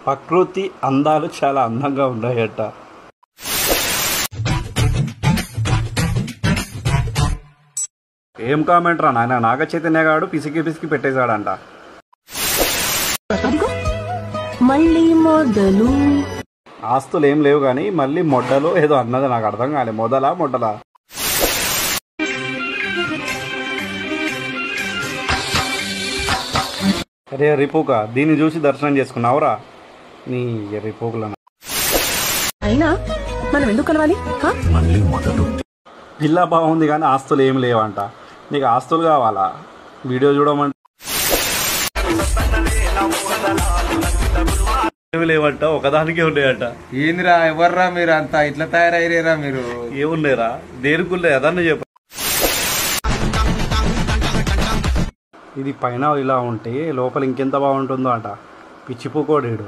ప్రకృతి అందాలు చాలా అందంగా ఉన్నాయట. ఏం కామెంట్ రా నాయన, నాగ చైతన్య గాడు పిసికి పిసికి పెట్టేశాడంట. మళ్ళీ మొదలు ఆస్తులు ఏం లేవు కానీ మళ్ళీ మొడ్డలు ఏదో అన్నది, నాకు అర్థం కాలే. మొదలా అరే రిపోక, దీన్ని చూసి దర్శనం చేసుకున్నావురా నీ రిపోకుల. అయినా మనం ఎందుకు కలవాలి? పిల్ల బాగుంది కానీ ఆస్తులు ఏం లేవంట. నీకు ఆస్తులు కావాలా? వీడియో చూడమంటే లేవంట, ఒకదానికే ఉన్నాయంట. ఏందిరా ఎవర్రా మీరు అంతా ఇట్లా తయారయ్యారా? మీరు ఏమున్నాయిరా? దేనికున్నా అదన్న చెప్ప. ఇది పైన ఇలా ఉంటే లోపల ఇంకెంత బాగుంటుందో అంట. పిచ్చిపోకోడేడు.